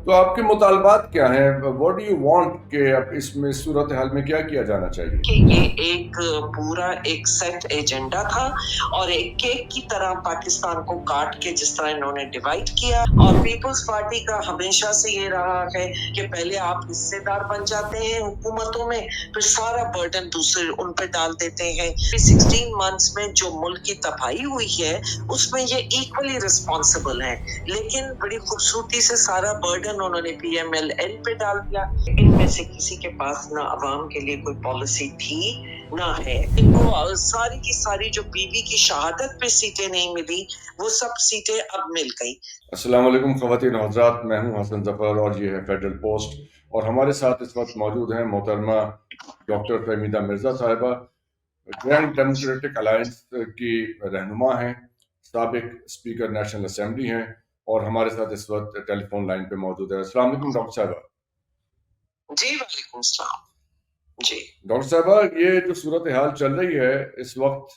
تو آپ کے مطالبات کیا ہیں؟ واٹ ڈو یو وانٹ کہ اب اس میں صورتحال میں کیا کیا جانا چاہیے؟ کہ یہ ایک پورا ایک سیٹ ایجنڈا تھا اور ایک کیک کی طرح پاکستان کو کاٹ کے جس طرح انہوں نے ڈیوائڈ کیا، اور پیپلز پارٹی کا ہمیشہ سے یہ رہا ہے کہ پہلے آپ حصے دار بن جاتے ہیں حکومتوں میں، پھر سارا برڈن دوسرے ان پہ ڈال دیتے ہیں۔ 16 منتھس میں جو ملک کی تباہی ہوئی ہے اس میں یہ ایکولی رسپانسبل ہیں، لیکن بڑی خوبصورتی سے سارا برڈن انہوں نے پی ایم ایل این پہ ڈال دیا۔ ان میں سے کسی کے پاس نہ عوام کے لیے کوئی پالیسی تھی نہ ہے۔ ان کو ساری کی ساری جو بیوی کی شہادت پہ سیٹیں نہیں ملی، وہ سب سیٹیں اب مل گئی۔ السلام علیکم خواتین و حضرات، میں ہوں حسن ظفر اور یہ ہے فیڈرل پوسٹ، اور ہمارے ساتھ اس وقت موجود ہیں محترمہ ڈاکٹر فہمیدہ مرزا صاحبہ، گرینڈ ڈیموکریٹک الائنس کی رہنما ہیں، سابق اسپیکر نیشنل اسمبلی ہیں، اور ہمارے ساتھ اس وقت ٹیلی فون لائن پہ موجود ہے۔ السلام علیکم ڈاکٹر صاحبہ۔ جی وعلیکم السلام۔ جی ڈاکٹر صاحبہ، یہ جو صورتحال چل رہی ہے اس وقت،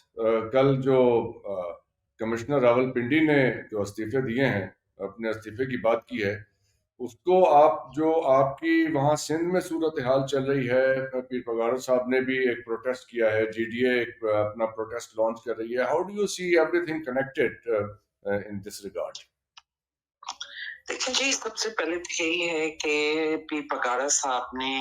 کل جو کمشنر راول پنڈی نے جو استعفے دیے ہیں، اپنے استعفے کی بات کی ہے، اس کو آپ کی وہاں سندھ میں صورتحال چل رہی ہے، پیر پگارا صاحب نے بھی ایک پروٹیسٹ کیا ہے، جی ڈی اے ایک اپنا پروٹیسٹ لانچ کر رہی ہے، how do you C every thing connected in this regard? دیکھیں جی، سب سے پہلے تو یہی ہے کہ پیر پگارا صاحب نے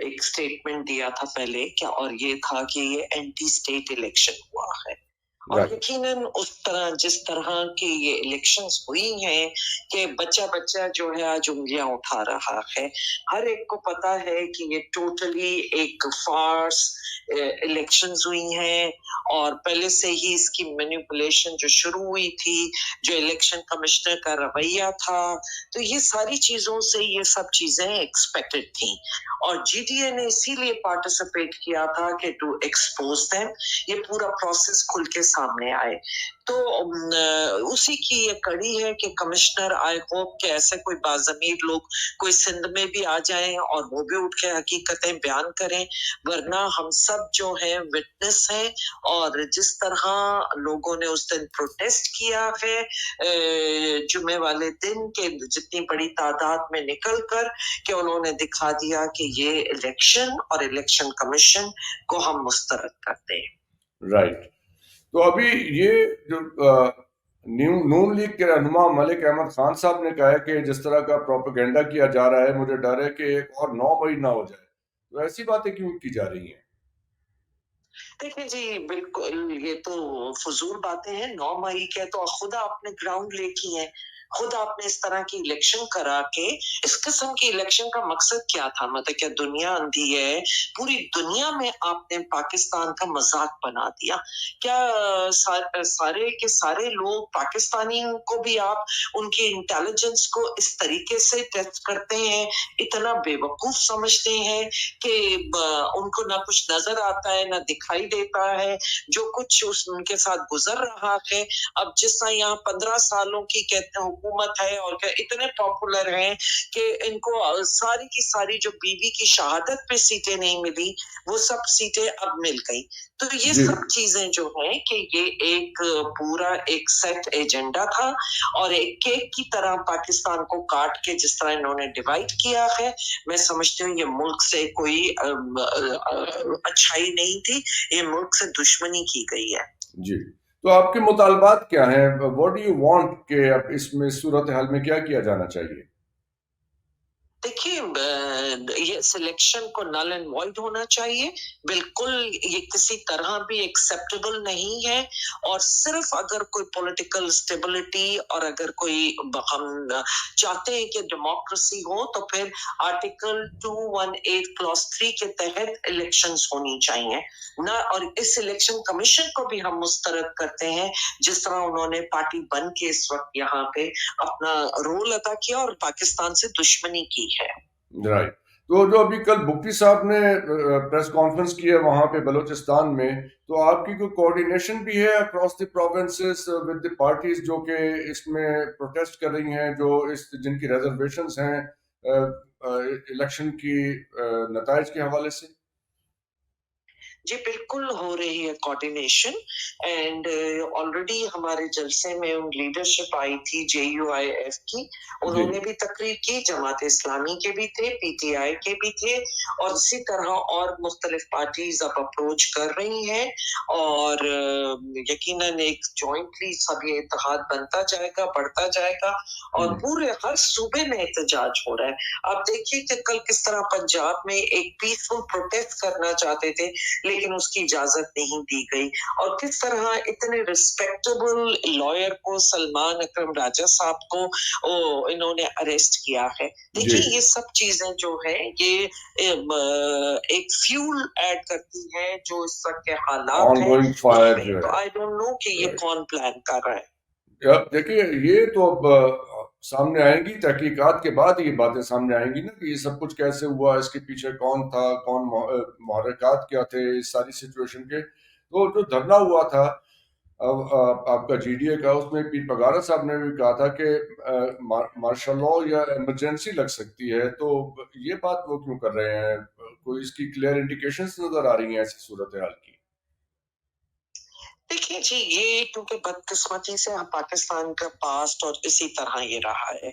ایک سٹیٹمنٹ دیا تھا پہلے کیا، اور یہ تھا کہ یہ اینٹی اسٹیٹ الیکشن ہوا ہے، اور یقیناً اس طرح جس طرح کی یہ الیکشنز ہوئی ہیں کہ بچہ بچہ جو ہے آج انگلیاں اٹھا رہا ہے، ہر ایک کو پتا ہے کہ یہ ٹوٹلی ایک فارس الیکشنز ہوئی ہیں، اور پہلے سے ہی اس کی مینیپولیشن جو شروع ہوئی تھی، جو الیکشن کمشنر کا رویہ تھا، تو یہ ساری چیزوں سے یہ سب چیزیں ایکسپیکٹڈ تھیں، اور جی ڈی اے نے اسی لیے پارٹیسپیٹ کیا تھا کہ ٹو ایکسپوز دیم، یہ پورا پروسیس کھل کے سامنے آئے۔ تو اسی کی یہ کڑی ہے کہ کمشنر آئی ہوپ کہ ایسے کوئی باضمیر لوگ کوئی سندھ میں بھی آ جائیں اور وہ بھی اٹھ کے حقیقتیں بیان کریں، ورنہ ہم سب جو ہیں وٹنس ہیں، اور جس طرح لوگوں نے اس دن پروٹیسٹ کیا ہے جمعے والے دن کے جتنی بڑی تعداد میں نکل کر، کہ انہوں نے دکھا دیا کہ یہ الیکشن اور الیکشن کمیشن کو ہم مسترد کرتے ہیں۔ رائٹ۔ تو ابھی یہ جو نون لیگ کے رہنما ملک احمد خان صاحب نے کہا ہے کہ جس طرح کا پروپیگنڈا کیا جا رہا ہے، مجھے ڈر ہے کہ ایک اور 9 مئی نہ ہو جائے، تو ایسی باتیں کیوں کی جا رہی ہیں؟ دیکھیں جی، بالکل یہ تو فضول باتیں ہیں۔ 9 مئی کے تو خود آپ نے گراؤنڈ لے کی ہیں، خود آپ نے اس طرح کی الیکشن کرا کے، اس قسم کی الیکشن کا مقصد کیا تھا؟ مطلب کیا دنیا اندھی ہے؟ پوری دنیا میں آپ نے پاکستان کا مذاق بنا دیا کیا؟ سارے کے سارے لوگ پاکستانی کو بھی آپ ان کی انٹیلیجنس کو اس طریقے سے ٹیسٹ کرتے ہیں، اتنا بے وقوف سمجھتے ہیں کہ ان کو نہ کچھ نظر آتا ہے نہ دکھائی دیتا ہے جو کچھ ان کے ساتھ گزر رہا ہے۔ اب جس طرح یہاں 15 سالوں کی کہتے ہیں حکومت ہے، اور اتنے پاپولر ہیں کہ ان کو ساری کی ساری جو بیوی کی شہادت پہ سیٹیں نہیں ملی، وہ سب سیٹیں اب مل گئی۔ تو یہ سب چیزیں جو ہیں کہ یہ ایک پورا ایک سیٹ ایجنڈا تھا، اور ایک کیک کی طرح پاکستان کو کاٹ کے جس طرح انہوں نے ڈیوائڈ کیا ہے، میں سمجھتی ہوں یہ ملک سے کوئی اچھائی نہیں تھی، یہ ملک سے دشمنی کی گئی ہے۔ جی، تو آپ کے مطالبات کیا ہیں؟ واٹ ڈو یو وانٹ کہ اب اس میں صورتحال میں کیا کیا جانا چاہیے؟ دیکھیے، یہ سلیکشن کو نل اینڈ وائڈ ہونا چاہیے، بالکل یہ کسی طرح بھی ایکسیپٹیبل نہیں ہے، اور صرف اگر کوئی پولیٹیکل سٹیبلٹی اور اگر کوئی ہم چاہتے ہیں کہ ڈیموکریسی ہو تو پھر آرٹیکل 218 کلاس 3 کے تحت الیکشنز ہونی چاہیے نہ، اور اس الیکشن کمیشن کو بھی ہم مسترد کرتے ہیں جس طرح انہوں نے پارٹی بن کے اس وقت یہاں پہ اپنا رول ادا کیا اور پاکستان سے دشمنی کی ہے۔ رائٹ۔ تو جو ابھی کل بگٹی صاحب نے پریس کانفرنس کی ہے وہاں پہ بلوچستان میں، تو آپ کی کوئی کوارڈینیشن بھی ہے across the provinces with the parties جو کہ اس میں پروٹیسٹ کر رہی ہیں، جو جن کی ریزرویشنز ہیں الیکشن کی نتائج کے حوالے سے؟ जी, बिल्कुल हो रही है कोऑर्डिनेशन एंड ऑलरेडी हमारे जलसे में उन लीडरशिप आई थी जेयूआईएफ की, जी, उन्होंने भी तकरीर की, जमात इस्लामी के भी थे, पीटीआई के भी थे और इसी तरह और मुख्तलिफ पार्टीज अब अप्रोच कर रही हैं और यकीनन एक जॉइंटली सब ये इत्तेहाद बनता जाएगा, बढ़ता जाएगा और जी, पूरे हर सूबे में एहतजाज हो रहा है। आप देखिए कि कल किस तरह पंजाब में एक पीसफुल प्रोटेस्ट करना चाहते थे, लेकिन उसकी इजाजत नहीं दी गई और किस तरह इतने रिस्पेक्टेबल लॉयर को सलमान अकरम राजा साहब को इन्होंने अरेस्ट किया है। जी, देखिए ये सब चीजें जो है ये एक फ्यूल ऐड करती है जो इस वक्त के हालात हैं ऑनगोइंग फायर उसमें। जो तो है। आई डोंट नो कि ये राइट। कौन प्लान कर रहा है। अब देखिए, ये तो अब सामने आएंगी, तहकीकात के बाद ये बातें सामने आएंगी ना कि ये सब कुछ कैसे हुआ, इसके पीछे कौन था, कौन मुहर्रिकात क्या थे इस सारी सिचुएशन के। तो जो धरना हुआ था अब आपका जीडीए का, उसमें पीर पगारा साहब ने भी कहा था कि मार्शल लॉ या इमरजेंसी लग सकती है। तो ये बात वो क्यों कर रहे हैं? कोई इसकी क्लियर इंडिकेशंस नजर आ रही हैं ऐसी सूरत हाल की? देखिए जी, ये क्योंकि बदकिस्मती से पाकिस्तान का पास्ट और इसी तरह ये रहा है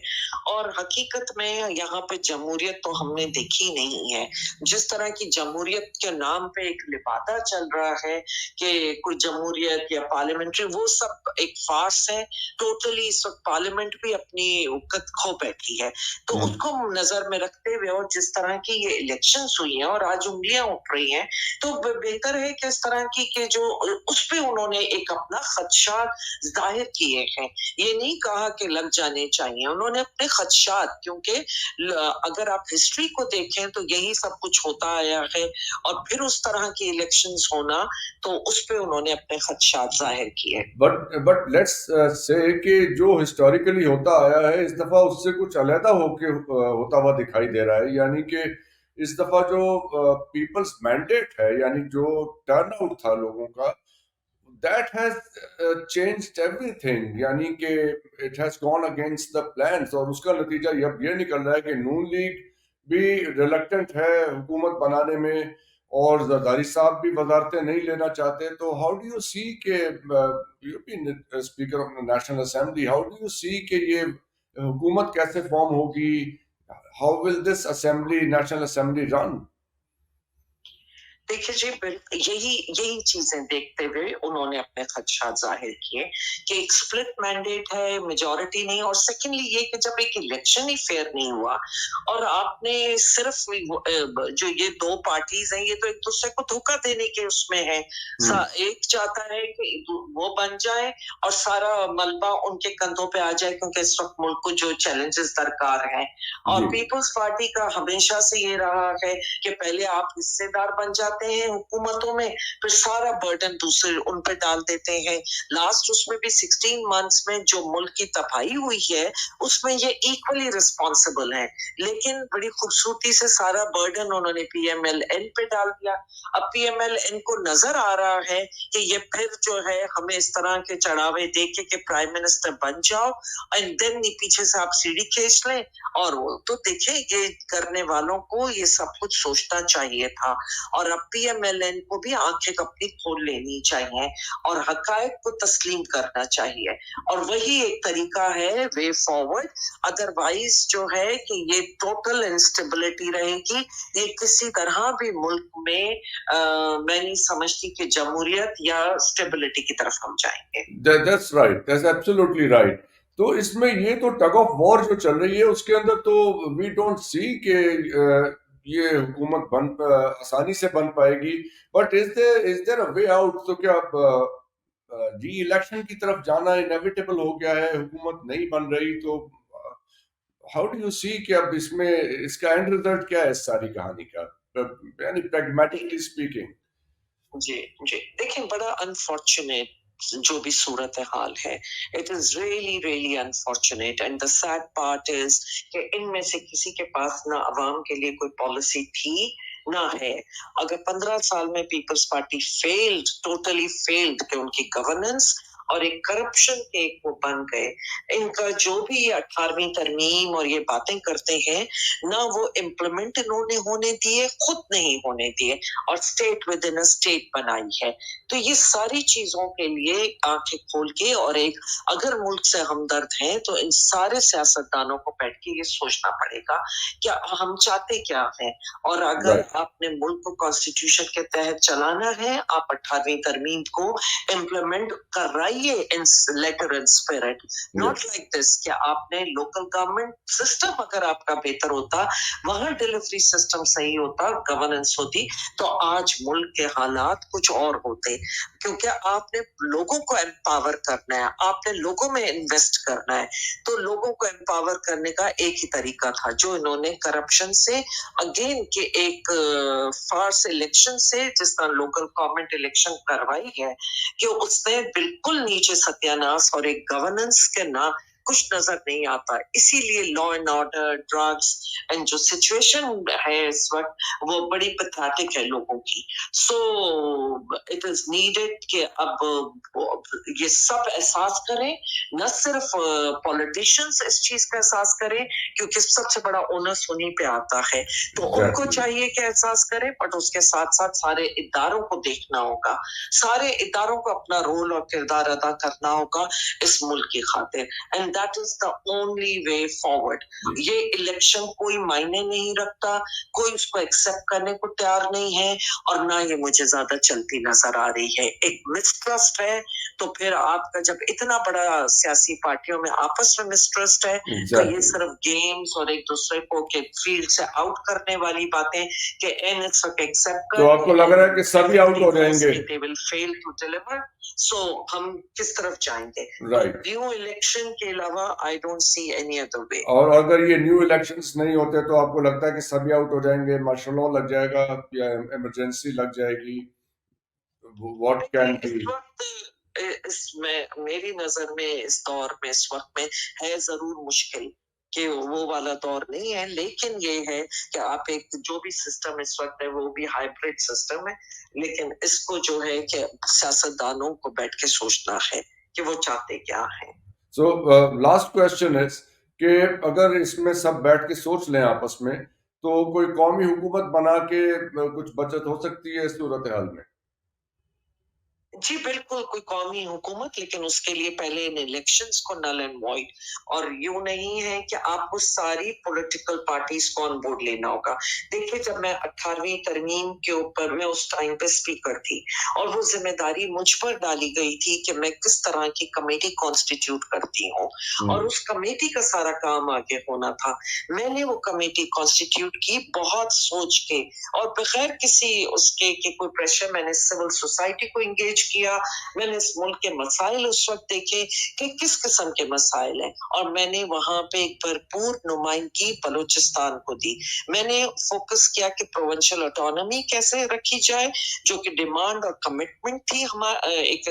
और हकीकत में यहाँ पे जमहूरियत तो हमने देखी नहीं है। जिस तरह की जमहूरियत के नाम पे एक लिबादा चल रहा है कि कोई जमहूरियत या पार्लियामेंट्री, वो सब एक फार्स है। टोटली इस वक्त पार्लियामेंट भी अपनी औकात खो बैठी है। तो उसको नजर में रखते हुए और जिस तरह की ये इलेक्शंस हुई हैं और आज उंगलियां उठ रही हैं, तो बेहतर है कि इस तरह की कि जो उस पे उन्होंने एक अपना खदशा जाहिर किए हैं। ये नहीं कहा कि लग जाने चाहिए, उन्होंने अपने खदशात, क्योंकि अगर आप हिस्ट्री को देखें तो यही सब कुछ होता आया है और फिर उस तरह की इलेक्शंस होना, तो उस पे उन्होंने अपने खदशात जाहिर किए। बट लेट्स से कि जो हिस्टोरिकली होता आया है, इस दफा उससे कुछ अलहदा होके होता हुआ दिखाई दे रहा है। यानी कि इस दफा जो पीपल्स मैंडेट है, यानी जो टर्नआउट था लोगों का, दैट हैज चेंज्ड एवरीथिंग। यानी कि it has gone against the plans, और उसका नतीजा अब ये निकल रहा है कि नून लीग भी रिलक्टेंट है हुकूमत बनाने में, और जरदारी साहब भी वजारतें नहीं लेना चाहते। तो हाउ डू यू सी के यूपी speaker of National Assembly, how do you see कि ये हुकूमत कैसे फॉर्म होगी? How will this assembly, National Assembly run? देखिए जी, यही यही चीजें देखते हुए उन्होंने अपने खदशात जाहिर किए कि एक स्प्लिट मैंडेट है, मेजॉरिटी नहीं, और सेकेंडली ये कि जब एक इलेक्शन ही फेयर नहीं हुआ और आपने सिर्फ जो ये दो पार्टीज हैं, ये तो एक दूसरे को धोखा देने के उसमें है। एक चाहता है कि वो बन जाए और सारा मलबा उनके कंधों पे आ जाए, क्योंकि इस वक्त मुल्क को जो चैलेंजेस दरकार हैं, और जी, पीपल्स पार्टी का हमेशा से ये रहा है कि पहले आप हिस्सेदार बन जाते हैं हुकूमतों में, फिर सारा बर्डन दूसरे उन पे डाल देते हैं। लास्ट उसमें भी 16 मंथ्स में जो मुल्क की तबाही हुई है, उसमें ये इक्वली रिस्पॉन्सिबल है, लेकिन बड़ी खूबसूरती से सारा बर्डन उन्होंने पीएमएलएन पे डाल दिया। अब पीएमएलएन को नजर आ रहा है कि ये फिर जो है हमें इस तरह के चढ़ावे दे के प्राइम मिनिस्टर बन जाओ एंड देन पीछे से आप सीढ़ी खींच लें। और वो तो देखिए, ये करने वालों को ये सब कुछ सोचना चाहिए था और अब पीएमएलएन को भी आंखें अपनी खोल लेनी चाहिए और हकायक को तस्लीम करना चाहिए, और वही एक तरीका है वे फॉरवर्ड। अदरवाइज जो है कि ये टोटल इंस्टेबिलिटी रहेगी, ये किसी तरह भी मुल्क में मैं नहीं समझती कि जमहूरियत या स्टेबिलिटी की तरफ हम जाएंगे। That's right, that's absolutely right. तो इसमें ये तो टग ऑफ वॉर जो चल रही है, उसके अंदर तो वी डोंट सी कि ये हुकूमत आसानी से बन पाएगी। But is there a way out? तो क्या री इलेक्शन की तरफ जाना इनएविटेबल हो गया है? हुकूमत नहीं बन रही तो हाउ डू यू सी कि अब इसमें इसका एंड रिजल्ट क्या है इस सारी कहानी का, यानी प्रैग्मेटिकली स्पीकिंग? जी, जी। देखिए, बड़ा अनफॉर्चुनेट जो भी सूरत हाल है, it is really really unfortunate and the sad part is कि इनमें से किसी के पास ना अवाम के लिए कोई पॉलिसी थी ना है। अगर 15 साल में Peoples Party failed, totally failed कि उनकी गवर्नेंस और एक करप्शन के एक वो बन गए। इनका जो भी ये 18वीं तरमीम और ये बातें करते हैं ना, वो इम्प्लीमेंट इन्होंने होने दिए, खुद नहीं होने दिए, और state with in a state बनाई है। तो ये सारी चीजों के लिए आंखें खोल के, और एक अगर मुल्क से हमदर्द हैं तो इन सारे सियासतदानों को बैठ के ये सोचना पड़ेगा क्या हम चाहते क्या हैं। और अगर राइट आपने मुल्क को कॉन्स्टिट्यूशन के तहत चलाना है, आप 18वीं तरमीम को इम्प्लीमेंट कराइए in letter and spirit, not like this. क्या आपने लोकल गवर्नमेंट सिस्टम अगर आपका बेहतर होता, वहां डिलीवरी सिस्टम सही होता, गवर्नेंस होती, तो आज मुल्क के हालात कुछ और होते। क्योंकि आपने लोगों को एम्पावर करना है, आपने लोगों में इन्वेस्ट करना है। तो लोगों को एम्पावर करने का एक ही तरीका था जो इन्होंने करप्शन से, अगेन के एक फार्स इलेक्शन से, जिस तरह लोकल गवर्नमेंट इलेक्शन करवाई है, कि उसने बिल्कुल नीचे सत्यानाश और एक गवर्नेंस के ना कुछ नजर नहीं आता। इसीलिए law and order, drugs and जो सिचुएशन है इस वक्त, वो बड़ी पैथेटिक है लोगों की। सो इट इज नीडेड कि अब ये सब एहसास करें, न सिर्फ पॉलिटिशियंस इस चीज का एहसास करें, क्योंकि सबसे बड़ा ओनस उन्हीं पे आता है। तो उनको चाहिए कि एहसास करें, बट उसके साथ साथ सारे इदारों को देखना होगा, सारे इदारों को अपना रोल और किरदार अदा करना होगा इस मुल्क की खातिर, and that is the only way forward. ये इलेक्शन कोई मायने नहीं रखता, कोई उसको एक्सेप्ट करने को तैयार नहीं है, और ना ये मुझे ज्यादा चलती नजर आ रही है। एक मिसट्रस्ट है, तो फिर आपका जब इतना बड़ा सियासी पार्टियों में आपस में मिसट्रस्ट है, तो ये सिर्फ गेम्स और एक दूसरे को के फील्ड से आउट करने वाली बातें कि एन इट्स एक्सेप्ट तो आपको लग रहा है कि सभी आउट हो जाएंगे? They will fail to deliver. So हम किस तरफ जाएंगे? राइट। न्यू इलेक्शन के अलावा I don't see any other way. और अगर ये न्यू इलेक्शंस नहीं होते तो आपको लगता है कि सभी आउट हो जाएंगे, मार्शल लॉ लग जाएगा या इमरजेंसी लग जाएगी? व्हाट कैन इस बी? वक्त इसमें मेरी नजर में इस दौर में इस वक्त में है जरूर मुश्किल कि वो वाला दौर नहीं है, लेकिन ये है कि आप एक जो भी सिस्टम इस वक्त है वो भी हाइब्रिड सिस्टम है, लेकिन इसको जो है कि सियासतदानों को बैठ के सोचना है कि वो चाहते क्या है। सो लास्ट क्वेश्चन इज कि अगर इसमें सब बैठ के सोच लें आपस में, तो कोई कौमी हुकूमत बना के कुछ बचत हो सकती है इस सूरत हाल में? जी बिल्कुल, कोई कौमी हुकूमत, लेकिन उसके लिए पहले इन इलेक्शंस को नल एंड वॉइड, और यूं नहीं है कि आपको सारी पॉलिटिकल पार्टीज को ऑन बोर्ड लेना होगा। देखिए, जब मैं 18वीं तरमीम के ऊपर, मैं उस टाइम पे स्पीकर थी, और वो जिम्मेदारी मुझ पर डाली गई थी कि मैं किस तरह की कमेटी कॉन्स्टिट्यूट करती हूँ, और उस कमेटी का सारा काम आगे होना था। मैंने वो कमेटी कॉन्स्टिट्यूट की बहुत सोच के, और बगैर किसी उसके के कोई प्रेशर। मैंने सिविल सोसाइटी को इंगेज किया, मैंने इस मुल्क के मसाइल उस वक्त देखे कि किस किस्म के मसाइल हैं, और मैंने वहां पे एक भरपूर नुमाइंदगी बलूचिस्तान को दी। मैंने फोकस किया कि प्रोविंशियल ऑटोनॉमी कैसे रखी जाए, जो कि डिमांड और कमिटमेंट थी हमारा एक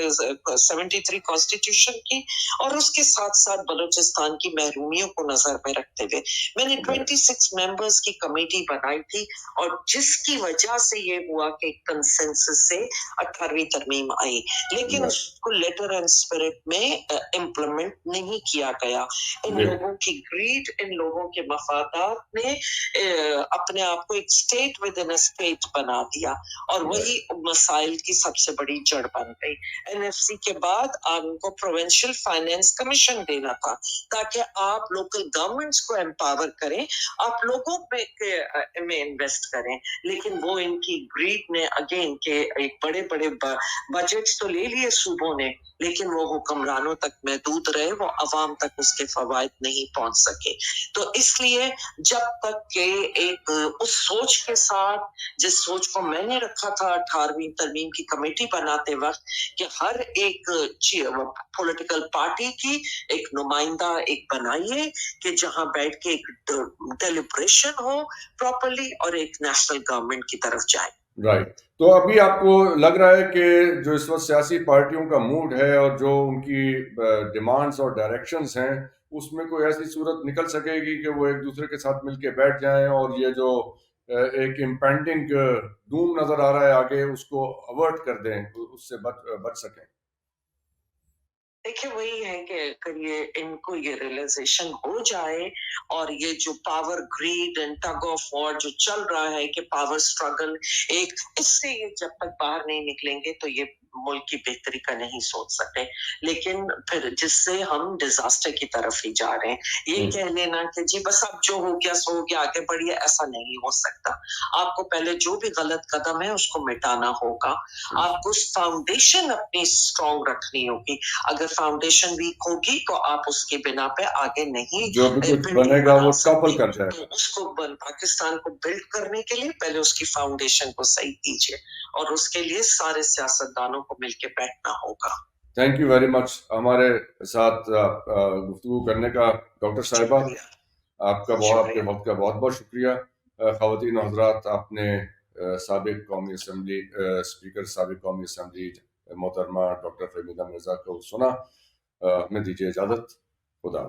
73 कॉन्स्टिट्यूशन की, और उसके साथ साथ बलूचिस्तान की महरूमियों को नजर में रखते हुए मैंने 26 मेंबर्स की कमेटी बनाई थी, और जिसकी वजह से ये हुआ कि कंसेंसस से 18वीं तरमीम आई, लेकिन उसको लेटर एंड स्पिरिट में इम्प्लीमेंट नहीं किया गया। इन लोगों की ग्रीड, इन लोगों के मफादात ने अपने आप को एक state with in a state बना दिया, और वही मसाइल की सबसे बड़ी जड़ बन गई। एनएफसी के बाद आपको प्रोविंशियल फाइनेंस कमीशन देना था, ताकि आप लोकल गवर्नमेंट्स को एम्पावर करें, आप लोगों में इन्वेस्ट करें। लेकिन वो इनकी ग्रीड ने अगेन के एक बड़े बड़े बजट्स तो ले लिए सूबों ने, लेकिन वो हुक्मरानों तक महदूद रहे, वो अवाम तक उसके फवायद नहीं पहुंच सके। तो इसलिए जब तक के एक उस सोच के साथ, जिस सोच को मैंने रखा था 18वीं तरमीम की कमेटी बनाते वक्त, कि हर एक पॉलिटिकल पार्टी की एक नुमाइंदा एक बनाइए, कि जहां बैठ के एक डेलिब्रेशन हो प्रॉपर्ली, और एक नेशनल गवर्नमेंट की तरफ जाए। राइट। तो अभी आपको लग रहा है कि जो इस वक्त सियासी पार्टियों का मूड है और जो उनकी डिमांड्स और डायरेक्शंस हैं, उसमें कोई ऐसी सूरत निकल सकेगी कि वो एक दूसरे के साथ मिलके बैठ जाएं और ये जो एक इम्पेंडिंग डूम नजर आ रहा है आगे, उसको अवर्ट कर दें, उससे बच सकें? देखिए वही है कि अगर ये इनको ये रियलाइजेशन हो जाए और ये जो power grid and tug of war जो चल रहा है कि पावर स्ट्रगल एक इससे ये जब तक बाहर नहीं निकलेंगे तो ये मुल्क की बेहतरी का नहीं सोच सकते लेकिन फिर जिससे हम डिजास्टर की तरफ ही जा रहे हैं ये कह लेना कि जी बस अब जो हो गया सो हो गया आगे बढ़िए ऐसा नहीं हो सकता आपको पहले जो भी गलत कदम है उसको मिटाना होगा आपको फाउंडेशन अपनी स्ट्रांग रखनी होगी अगर फाउंडेशन वीक होगी तो आप उसके बिना पे आगे नहीं जो भी कुछ बनेगा वो टॉपल कर जाएगा तो उसको पाकिस्तान को बिल्ड करने के लिए पहले उसकी फाउंडेशन को सही कीजिए और उसके लिए सारे सियासतदानों को मिलकर बैठना होगा थैंक यू वेरी मच हमारे साथ गुफ्तगू करने का डॉक्टर साहिबा आपके वक्त का बहुत बहुत शुक्रिया ख़वातीन और हज़रात आपने साबिक़ कौमी असम्बली स्पीकर साबिक़ कौमी असम्बली मोहतरमा डॉक्टर फहमीदा मिर्ज़ा को सुना हमें दीजिए इजाज़त खुदा